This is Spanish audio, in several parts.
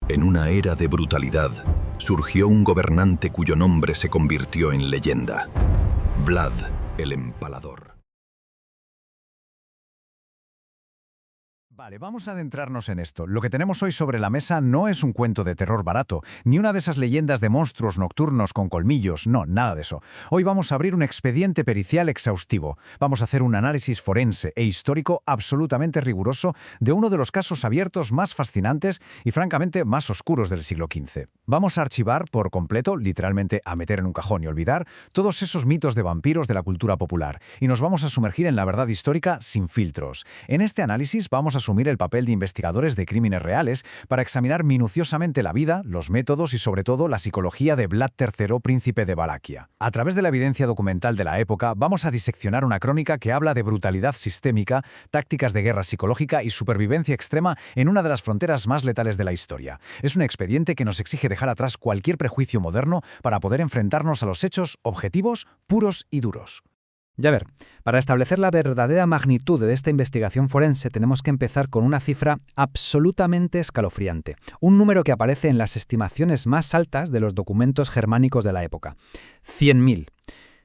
En una era de brutalidad, surgió un gobernante cuyo nombre se convirtió en leyenda: Vlad el Empalador. Vale, vamos a adentrarnos en esto. Lo que tenemos hoy sobre la mesa no es un cuento de terror barato, ni una de esas leyendas de monstruos nocturnos con colmillos, no, nada de eso. Hoy vamos a abrir un expediente pericial exhaustivo. Vamos a hacer un análisis forense e histórico absolutamente riguroso de uno de los casos abiertos más fascinantes y francamente más oscuros del siglo XV. Vamos a archivar por completo, literalmente a meter en un cajón y olvidar, todos esos mitos de vampiros de la cultura popular, y nos vamos a sumergir en la verdad histórica sin filtros. En este análisis vamos a asumir el papel de investigadores de crímenes reales para examinar minuciosamente la vida, los métodos y sobre todo la psicología de Vlad III, príncipe de Valaquia. A través de la evidencia documental de la época vamos a diseccionar una crónica que habla de brutalidad sistémica, tácticas de guerra psicológica y supervivencia extrema en una de las fronteras más letales de la historia. Es un expediente que nos exige dejar atrás cualquier prejuicio moderno para poder enfrentarnos a los hechos objetivos, puros y duros. Ya ver, para establecer la verdadera magnitud de esta investigación forense tenemos que empezar con una cifra absolutamente escalofriante, un número que aparece en las estimaciones más altas de los documentos germánicos de la época: 100.000.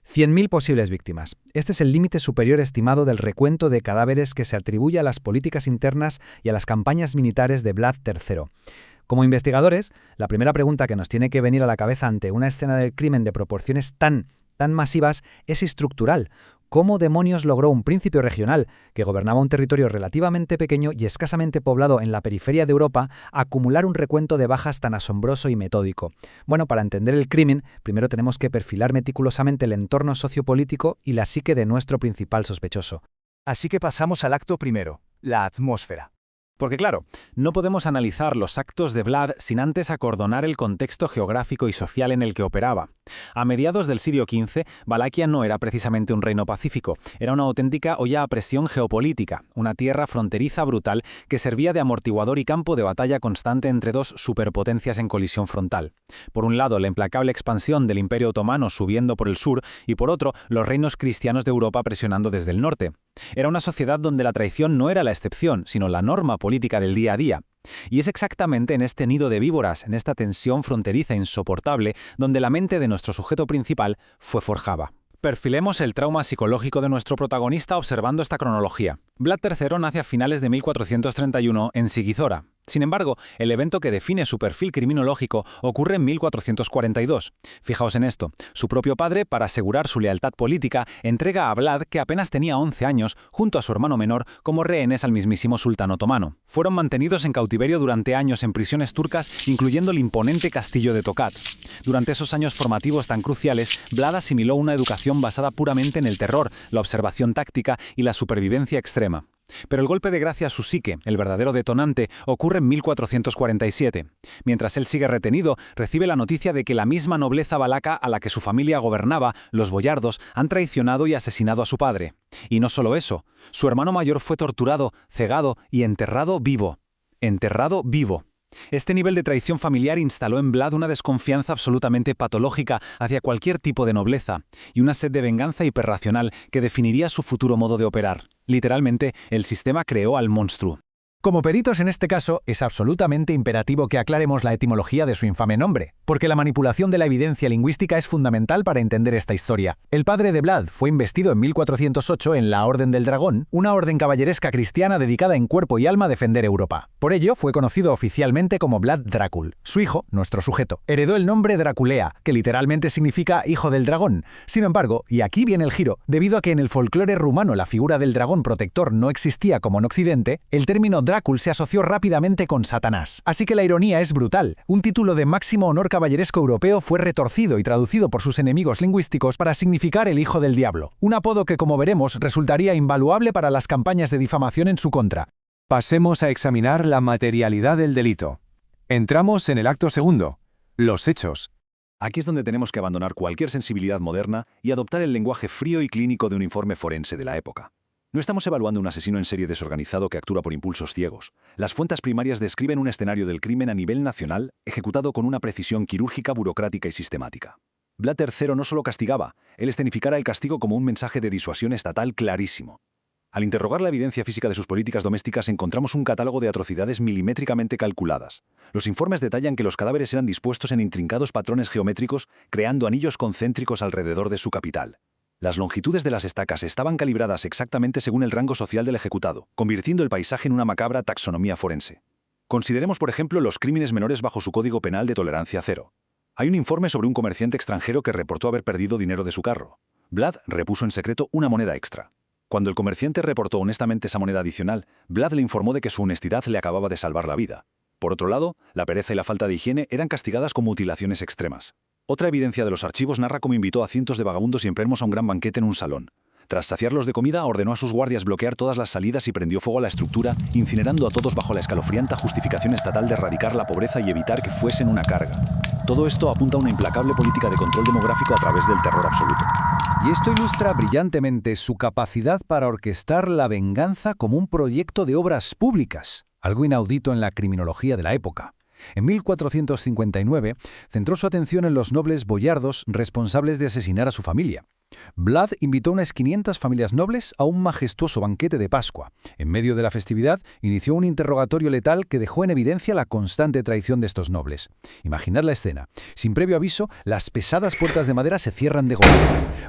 100.000 posibles víctimas. Este es el límite superior estimado del recuento de cadáveres que se atribuye a las políticas internas y a las campañas militares de Vlad III. Como investigadores, la primera pregunta que nos tiene que venir a la cabeza ante una escena del crimen de proporciones tan masivas es estructural. ¿Cómo demonios logró un príncipe regional que gobernaba un territorio relativamente pequeño y escasamente poblado en la periferia de Europa acumular un recuento de bajas tan asombroso y metódico? Bueno, para entender el crimen, primero tenemos que perfilar meticulosamente el entorno sociopolítico y la psique de nuestro principal sospechoso. Así que pasamos al acto primero, la atmósfera. Porque claro, no podemos analizar los actos de Vlad sin antes acordonar el contexto geográfico y social en el que operaba. A mediados del siglo XV, Valaquia no era precisamente un reino pacífico, era una auténtica olla a presión geopolítica, una tierra fronteriza brutal que servía de amortiguador y campo de batalla constante entre dos superpotencias en colisión frontal. Por un lado, la implacable expansión del Imperio Otomano subiendo por el sur y por otro, los reinos cristianos de Europa presionando desde el norte. Era una sociedad donde la traición no era la excepción, sino la norma política del día a día. Y es exactamente en este nido de víboras, en esta tensión fronteriza insoportable, donde la mente de nuestro sujeto principal fue forjada. Perfilemos el trauma psicológico de nuestro protagonista observando esta cronología. Vlad III nace a finales de 1431 en Sigizora. Sin embargo, el evento que define su perfil criminológico ocurre en 1442. Fijaos en esto, su propio padre, para asegurar su lealtad política, entrega a Vlad, que apenas tenía 11 años, junto a su hermano menor, como rehenes al mismísimo sultán otomano. Fueron mantenidos en cautiverio durante años en prisiones turcas, incluyendo el imponente castillo de Tokat. Durante esos años formativos tan cruciales, Vlad asimiló una educación basada puramente en el terror, la observación táctica y la supervivencia extrema. Pero el golpe de gracia a su psique, el verdadero detonante, ocurre en 1447. Mientras él sigue retenido, recibe la noticia de que la misma nobleza valaca a la que su familia gobernaba, los boyardos, han traicionado y asesinado a su padre. Y no solo eso, su hermano mayor fue torturado, cegado y enterrado vivo. Enterrado vivo. Este nivel de traición familiar instaló en Vlad una desconfianza absolutamente patológica hacia cualquier tipo de nobleza y una sed de venganza hiperracional que definiría su futuro modo de operar. Literalmente, el sistema creó al monstruo. Como peritos en este caso, es absolutamente imperativo que aclaremos la etimología de su infame nombre, porque la manipulación de la evidencia lingüística es fundamental para entender esta historia. El padre de Vlad fue investido en 1408 en la Orden del Dragón, una orden caballeresca cristiana dedicada en cuerpo y alma a defender Europa. Por ello, fue conocido oficialmente como Vlad Drácul. Su hijo, nuestro sujeto, heredó el nombre Draculea, que literalmente significa hijo del dragón. Sin embargo, y aquí viene el giro, debido a que en el folclore rumano la figura del dragón protector no existía como en Occidente, el término Drácul se asoció rápidamente con Satanás. Así que la ironía es brutal. Un título de máximo honor caballeresco europeo fue retorcido y traducido por sus enemigos lingüísticos para significar el hijo del diablo. Un apodo que, como veremos, resultaría invaluable para las campañas de difamación en su contra. Pasemos a examinar la materialidad del delito. Entramos en el acto segundo, los hechos. Aquí es donde tenemos que abandonar cualquier sensibilidad moderna y adoptar el lenguaje frío y clínico de un informe forense de la época. No estamos evaluando un asesino en serie desorganizado que actúa por impulsos ciegos. Las fuentes primarias describen un escenario del crimen a nivel nacional, ejecutado con una precisión quirúrgica, burocrática y sistemática. Vlad III no solo castigaba, él escenificara el castigo como un mensaje de disuasión estatal clarísimo. Al interrogar la evidencia física de sus políticas domésticas encontramos un catálogo de atrocidades milimétricamente calculadas. Los informes detallan que los cadáveres eran dispuestos en intrincados patrones geométricos, creando anillos concéntricos alrededor de su capital. Las longitudes de las estacas estaban calibradas exactamente según el rango social del ejecutado, convirtiendo el paisaje en una macabra taxonomía forense. Consideremos, por ejemplo, los crímenes menores bajo su código penal de tolerancia cero. Hay un informe sobre un comerciante extranjero que reportó haber perdido dinero de su carro. Vlad repuso en secreto una moneda extra. Cuando el comerciante reportó honestamente esa moneda adicional, Vlad le informó de que su honestidad le acababa de salvar la vida. Por otro lado, la pereza y la falta de higiene eran castigadas con mutilaciones extremas. Otra evidencia de los archivos narra cómo invitó a cientos de vagabundos y enfermos a un gran banquete en un salón. Tras saciarlos de comida, ordenó a sus guardias bloquear todas las salidas y prendió fuego a la estructura, incinerando a todos bajo la escalofriante justificación estatal de erradicar la pobreza y evitar que fuesen una carga. Todo esto apunta a una implacable política de control demográfico a través del terror absoluto. Y esto ilustra brillantemente su capacidad para orquestar la venganza como un proyecto de obras públicas, algo inaudito en la criminología de la época. En 1459 centró su atención en los nobles boyardos responsables de asesinar a su familia. Vlad invitó a unas 500 familias nobles a un majestuoso banquete de Pascua. En medio de la festividad, inició un interrogatorio letal que dejó en evidencia la constante traición de estos nobles. Imaginad la escena. Sin previo aviso, las pesadas puertas de madera se cierran de golpe.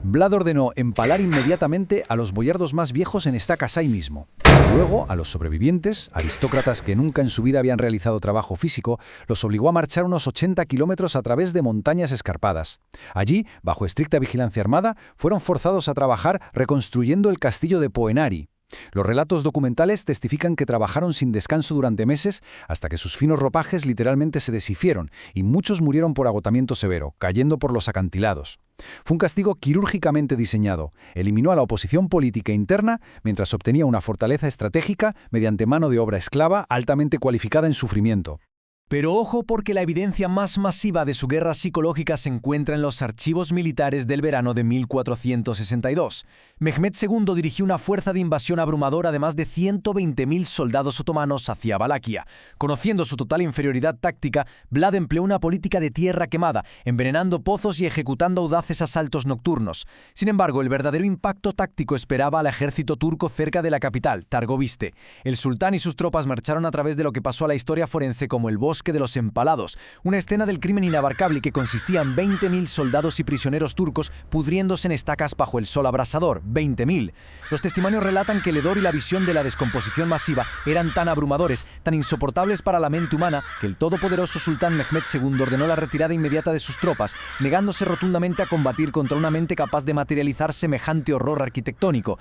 Vlad ordenó empalar inmediatamente a los boyardos más viejos en estacas ahí mismo. Luego, a los sobrevivientes, aristócratas que nunca en su vida habían realizado trabajo físico, los obligó a marchar unos 80 kilómetros a través de montañas escarpadas. Allí, bajo estricta vigilancia armada, fueron forzados a trabajar reconstruyendo el castillo de Poenari. Los relatos documentales testifican que trabajaron sin descanso durante meses hasta que sus finos ropajes literalmente se deshicieron y muchos murieron por agotamiento severo, cayendo por los acantilados. Fue un castigo quirúrgicamente diseñado. Eliminó a la oposición política interna mientras obtenía una fortaleza estratégica mediante mano de obra esclava altamente cualificada en sufrimiento. Pero ojo, porque la evidencia más masiva de su guerra psicológica se encuentra en los archivos militares del verano de 1462. Mehmed II dirigió una fuerza de invasión abrumadora de más de 120.000 soldados otomanos hacia Valaquia. Conociendo su total inferioridad táctica, Vlad empleó una política de tierra quemada, envenenando pozos y ejecutando audaces asaltos nocturnos. Sin embargo, el verdadero impacto táctico esperaba al ejército turco cerca de la capital, Targoviste. El sultán y sus tropas marcharon a través de lo que pasó a la historia forense como el Bosque de los Empalados, una escena del crimen inabarcable que consistía en 20.000 soldados y prisioneros turcos pudriéndose en estacas bajo el sol abrasador. 20.000. Los testimonios relatan que el hedor y la visión de la descomposición masiva eran tan abrumadores, tan insoportables para la mente humana, que el todopoderoso sultán Mehmed II ordenó la retirada inmediata de sus tropas, negándose rotundamente a combatir contra una mente capaz de materializar semejante horror arquitectónico.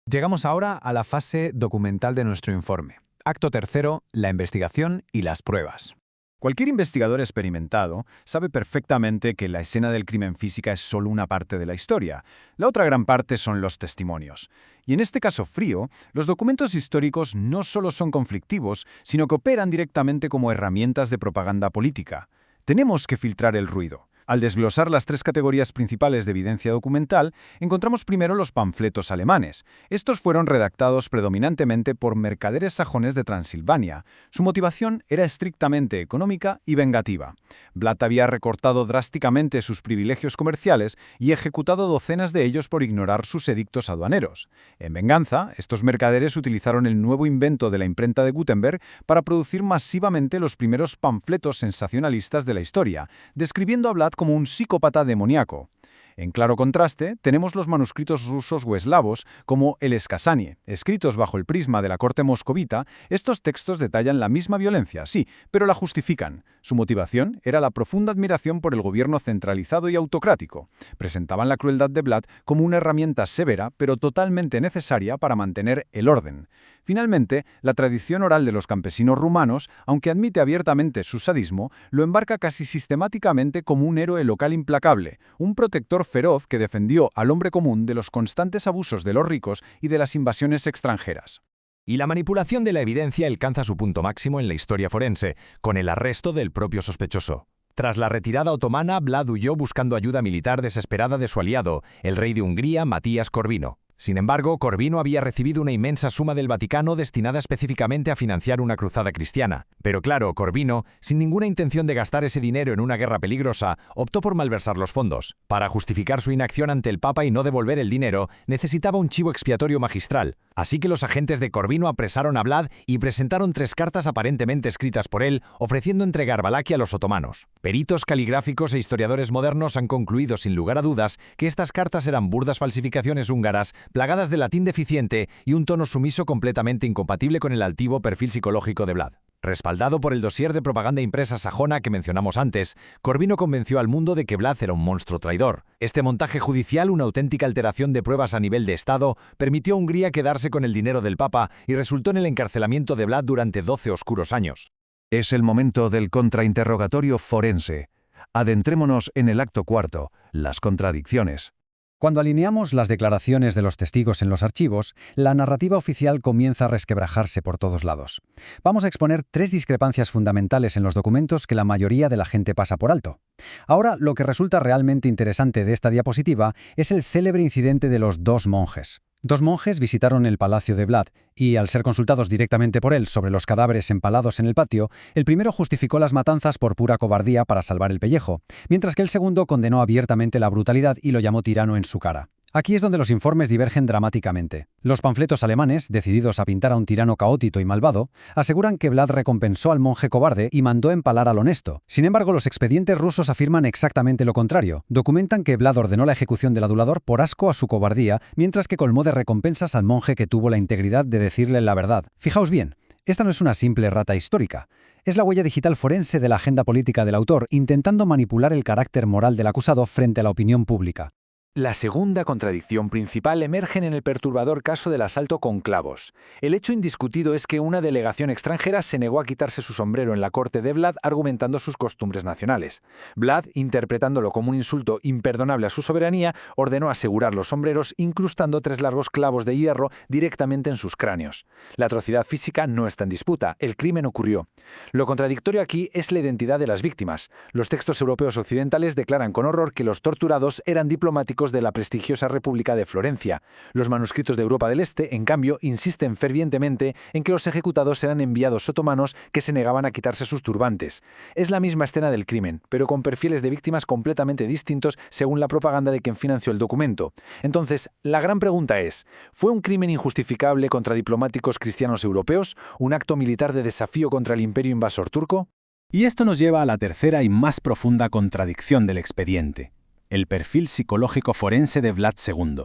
Llegamos ahora a la fase documental de nuestro informe. Acto tercero, la investigación y las pruebas. Cualquier investigador experimentado sabe perfectamente que la escena del crimen física es solo una parte de la historia. La otra gran parte son los testimonios. Y en este caso frío, los documentos históricos no solo son conflictivos, sino que operan directamente como herramientas de propaganda política. Tenemos que filtrar el ruido. Al desglosar las tres categorías principales de evidencia documental, encontramos primero los panfletos alemanes. Estos fueron redactados predominantemente por mercaderes sajones de Transilvania. Su motivación era estrictamente económica y vengativa. Vlad había recortado drásticamente sus privilegios comerciales y ejecutado docenas de ellos por ignorar sus edictos aduaneros. En venganza, estos mercaderes utilizaron el nuevo invento de la imprenta de Gutenberg para producir masivamente los primeros panfletos sensacionalistas de la historia, describiendo a Vlad como un psicópata demoníaco. En claro contraste, tenemos los manuscritos rusos o eslavos, como el Escasanie, escritos bajo el prisma de la corte moscovita. Estos textos detallan la misma violencia, sí, pero la justifican. Su motivación era la profunda admiración por el gobierno centralizado y autocrático. Presentaban la crueldad de Vlad como una herramienta severa, pero totalmente necesaria para mantener el orden. Finalmente, la tradición oral de los campesinos rumanos, aunque admite abiertamente su sadismo, lo embarca casi sistemáticamente como un héroe local implacable, un protector feroz que defendió al hombre común de los constantes abusos de los ricos y de las invasiones extranjeras. Y la manipulación de la evidencia alcanza su punto máximo en la historia forense, con el arresto del propio sospechoso. Tras la retirada otomana, Vlad huyó buscando ayuda militar desesperada de su aliado, el rey de Hungría, Matías Corvino. Sin embargo, Corvino había recibido una inmensa suma del Vaticano destinada específicamente a financiar una cruzada cristiana. Pero claro, Corvino, sin ninguna intención de gastar ese dinero en una guerra peligrosa, optó por malversar los fondos. Para justificar su inacción ante el Papa y no devolver el dinero, necesitaba un chivo expiatorio magistral. Así que los agentes de Corvino apresaron a Vlad y presentaron 3 cartas aparentemente escritas por él, ofreciendo entregar Valaquia a los otomanos. Peritos caligráficos e historiadores modernos han concluido sin lugar a dudas que estas cartas eran burdas falsificaciones húngaras, plagadas de latín deficiente y un tono sumiso completamente incompatible con el altivo perfil psicológico de Vlad. Respaldado por el dossier de propaganda impresa sajona que mencionamos antes, Corvino convenció al mundo de que Vlad era un monstruo traidor. Este montaje judicial, una auténtica alteración de pruebas a nivel de Estado, permitió a Hungría quedarse con el dinero del Papa y resultó en el encarcelamiento de Vlad durante 12 oscuros años. Es el momento del contrainterrogatorio forense. Adentrémonos en el acto cuarto, las contradicciones. Cuando alineamos las declaraciones de los testigos en los archivos, la narrativa oficial comienza a resquebrajarse por todos lados. Vamos a exponer 3 discrepancias fundamentales en los documentos que la mayoría de la gente pasa por alto. Ahora, lo que resulta realmente interesante de esta diapositiva es el célebre incidente de los 2 monjes. 2 monjes visitaron el palacio de Vlad y, al ser consultados directamente por él sobre los cadáveres empalados en el patio, el primero justificó las matanzas por pura cobardía para salvar el pellejo, mientras que el segundo condenó abiertamente la brutalidad y lo llamó tirano en su cara. Aquí es donde los informes divergen dramáticamente. Los panfletos alemanes, decididos a pintar a un tirano caótico y malvado, aseguran que Vlad recompensó al monje cobarde y mandó empalar al honesto. Sin embargo, los expedientes rusos afirman exactamente lo contrario. Documentan que Vlad ordenó la ejecución del adulador por asco a su cobardía, mientras que colmó de recompensas al monje que tuvo la integridad de decirle la verdad. Fijaos bien, esta no es una simple rata histórica. Es la huella digital forense de la agenda política del autor, intentando manipular el carácter moral del acusado frente a la opinión pública. La segunda contradicción principal emerge en el perturbador caso del asalto con clavos. El hecho indiscutido es que una delegación extranjera se negó a quitarse su sombrero en la corte de Vlad argumentando sus costumbres nacionales. Vlad, interpretándolo como un insulto imperdonable a su soberanía, ordenó asegurar los sombreros incrustando 3 largos clavos de hierro directamente en sus cráneos. La atrocidad física no está en disputa, el crimen ocurrió. Lo contradictorio aquí es la identidad de las víctimas. Los textos europeos occidentales declaran con horror que los torturados eran diplomáticos de la prestigiosa República de Florencia. Los manuscritos de Europa del Este, en cambio, insisten fervientemente en que los ejecutados eran enviados otomanos que se negaban a quitarse sus turbantes. Es la misma escena del crimen, pero con perfiles de víctimas completamente distintos según la propaganda de quien financió el documento. Entonces, la gran pregunta es, ¿fue un crimen injustificable contra diplomáticos cristianos europeos? ¿Un acto militar de desafío contra el imperio invasor turco? Y esto nos lleva a la tercera y más profunda contradicción del expediente: el perfil psicológico forense de Vlad II.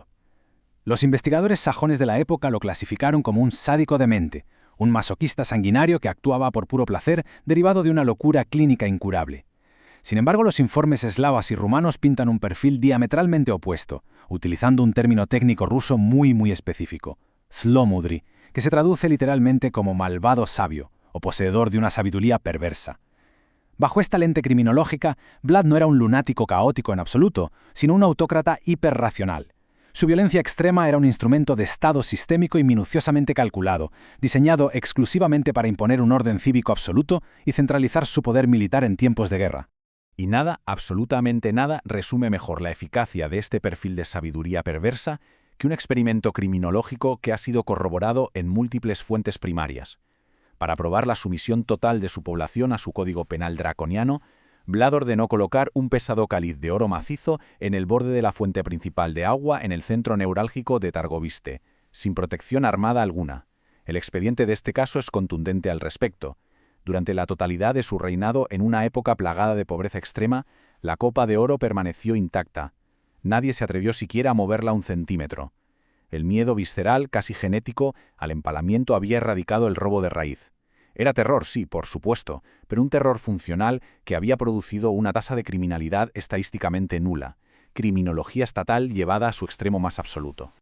Los investigadores sajones de la época lo clasificaron como un sádico demente, un masoquista sanguinario que actuaba por puro placer derivado de una locura clínica incurable. Sin embargo, los informes eslavos y rumanos pintan un perfil diametralmente opuesto, utilizando un término técnico ruso muy específico, zlomudri, que se traduce literalmente como malvado sabio o poseedor de una sabiduría perversa. Bajo esta lente criminológica, Vlad no era un lunático caótico en absoluto, sino un autócrata hiperracional. Su violencia extrema era un instrumento de Estado sistémico y minuciosamente calculado, diseñado exclusivamente para imponer un orden cívico absoluto y centralizar su poder militar en tiempos de guerra. Y nada, absolutamente nada, resume mejor la eficacia de este perfil de sabiduría perversa que un experimento criminológico que ha sido corroborado en múltiples fuentes primarias. Para probar la sumisión total de su población a su código penal draconiano, Vlad ordenó colocar un pesado cáliz de oro macizo en el borde de la fuente principal de agua en el centro neurálgico de Targoviste, sin protección armada alguna. El expediente de este caso es contundente al respecto. Durante la totalidad de su reinado, en una época plagada de pobreza extrema, la copa de oro permaneció intacta. Nadie se atrevió siquiera a moverla un centímetro. El miedo visceral, casi genético, al empalamiento había erradicado el robo de raíz. Era terror, sí, por supuesto, pero un terror funcional que había producido una tasa de criminalidad estadísticamente nula. Criminología estatal llevada a su extremo más absoluto.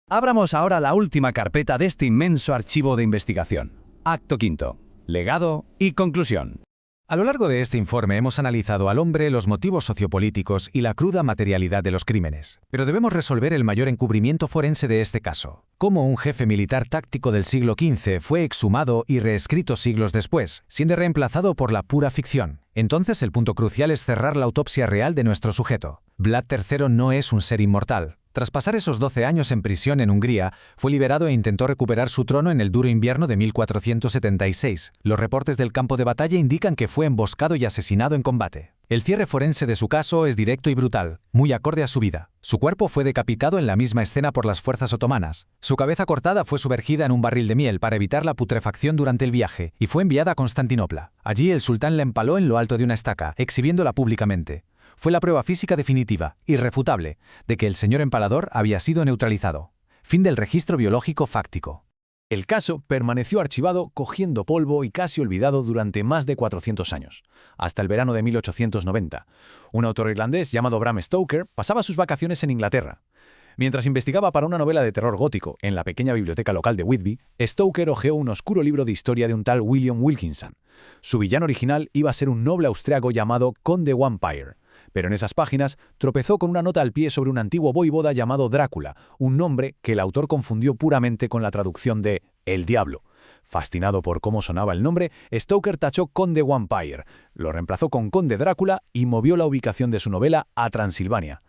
Abramos ahora la última carpeta de este inmenso archivo de investigación. Acto quinto. Legado y conclusión. A lo largo de este informe hemos analizado al hombre, los motivos sociopolíticos y la cruda materialidad de los crímenes. Pero debemos resolver el mayor encubrimiento forense de este caso: cómo un jefe militar táctico del siglo XV fue exhumado y reescrito siglos después, siendo reemplazado por la pura ficción. Entonces el punto crucial es cerrar la autopsia real de nuestro sujeto. Vlad III no es un ser inmortal. Tras pasar esos 12 años en prisión en Hungría, fue liberado e intentó recuperar su trono en el duro invierno de 1476. Los reportes del campo de batalla indican que fue emboscado y asesinado en combate. El cierre forense de su caso es directo y brutal, muy acorde a su vida. Su cuerpo fue decapitado en la misma escena por las fuerzas otomanas. Su cabeza cortada fue sumergida en un barril de miel para evitar la putrefacción durante el viaje y fue enviada a Constantinopla. Allí el sultán la empaló en lo alto de una estaca, exhibiéndola públicamente. Fue la prueba física definitiva, irrefutable, de que el señor empalador había sido neutralizado. Fin del registro biológico fáctico. El caso permaneció archivado, cogiendo polvo y casi olvidado durante más de 400 años, hasta el verano de 1890. Un autor irlandés llamado Bram Stoker pasaba sus vacaciones en Inglaterra. Mientras investigaba para una novela de terror gótico en la pequeña biblioteca local de Whitby, Stoker hojeó un oscuro libro de historia de un tal William Wilkinson. Su villano original iba a ser un noble austriaco llamado Conde Vampire. Pero en esas páginas tropezó con una nota al pie sobre un antiguo voivoda llamado Drácula, un nombre que el autor confundió puramente con la traducción de El Diablo. Fascinado por cómo sonaba el nombre, Stoker tachó Conde Vampire, lo reemplazó con Conde Drácula y movió la ubicación de su novela a Transilvania.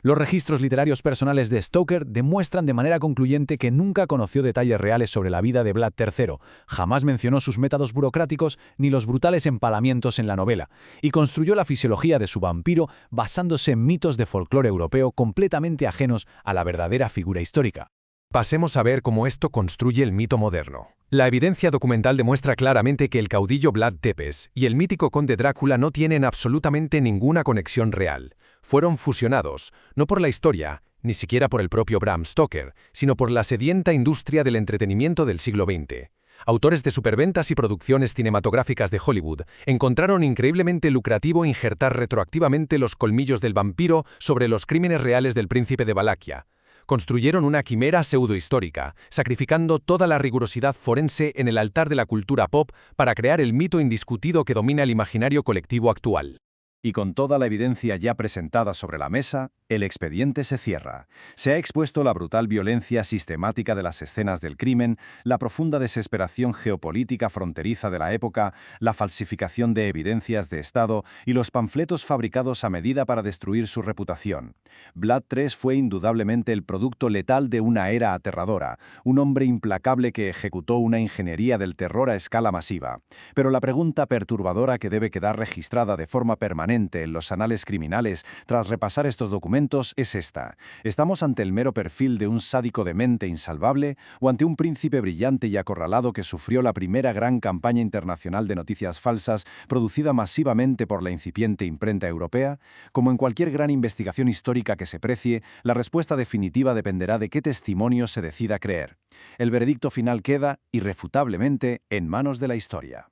Los registros literarios personales de Stoker demuestran de manera concluyente que nunca conoció detalles reales sobre la vida de Vlad III, jamás mencionó sus métodos burocráticos ni los brutales empalamientos en la novela, y construyó la fisiología de su vampiro basándose en mitos de folclore europeo completamente ajenos a la verdadera figura histórica. Pasemos a ver cómo esto construye el mito moderno. La evidencia documental demuestra claramente que el caudillo Vlad Tepes y el mítico conde Drácula no tienen absolutamente ninguna conexión real. Fueron fusionados, no por la historia, ni siquiera por el propio Bram Stoker, sino por la sedienta industria del entretenimiento del siglo XX. Autores de superventas y producciones cinematográficas de Hollywood encontraron increíblemente lucrativo injertar retroactivamente los colmillos del vampiro sobre los crímenes reales del príncipe de Valaquia. Construyeron una quimera pseudohistórica, sacrificando toda la rigurosidad forense en el altar de la cultura pop para crear el mito indiscutido que domina el imaginario colectivo actual. Y con toda la evidencia ya presentada sobre la mesa, el expediente se cierra. Se ha expuesto la brutal violencia sistemática de las escenas del crimen, la profunda desesperación geopolítica fronteriza de la época, la falsificación de evidencias de Estado y los panfletos fabricados a medida para destruir su reputación. Vlad III fue indudablemente el producto letal de una era aterradora, un hombre implacable que ejecutó una ingeniería del terror a escala masiva. Pero la pregunta perturbadora que debe quedar registrada de forma permanente en los anales criminales tras repasar estos documentos es esta. ¿Estamos ante el mero perfil de un sádico de mente insalvable o ante un príncipe brillante y acorralado que sufrió la primera gran campaña internacional de noticias falsas producida masivamente por la incipiente imprenta europea? Como en cualquier gran investigación histórica que se precie, la respuesta definitiva dependerá de qué testimonio se decida creer. El veredicto final queda, irrefutablemente, en manos de la historia.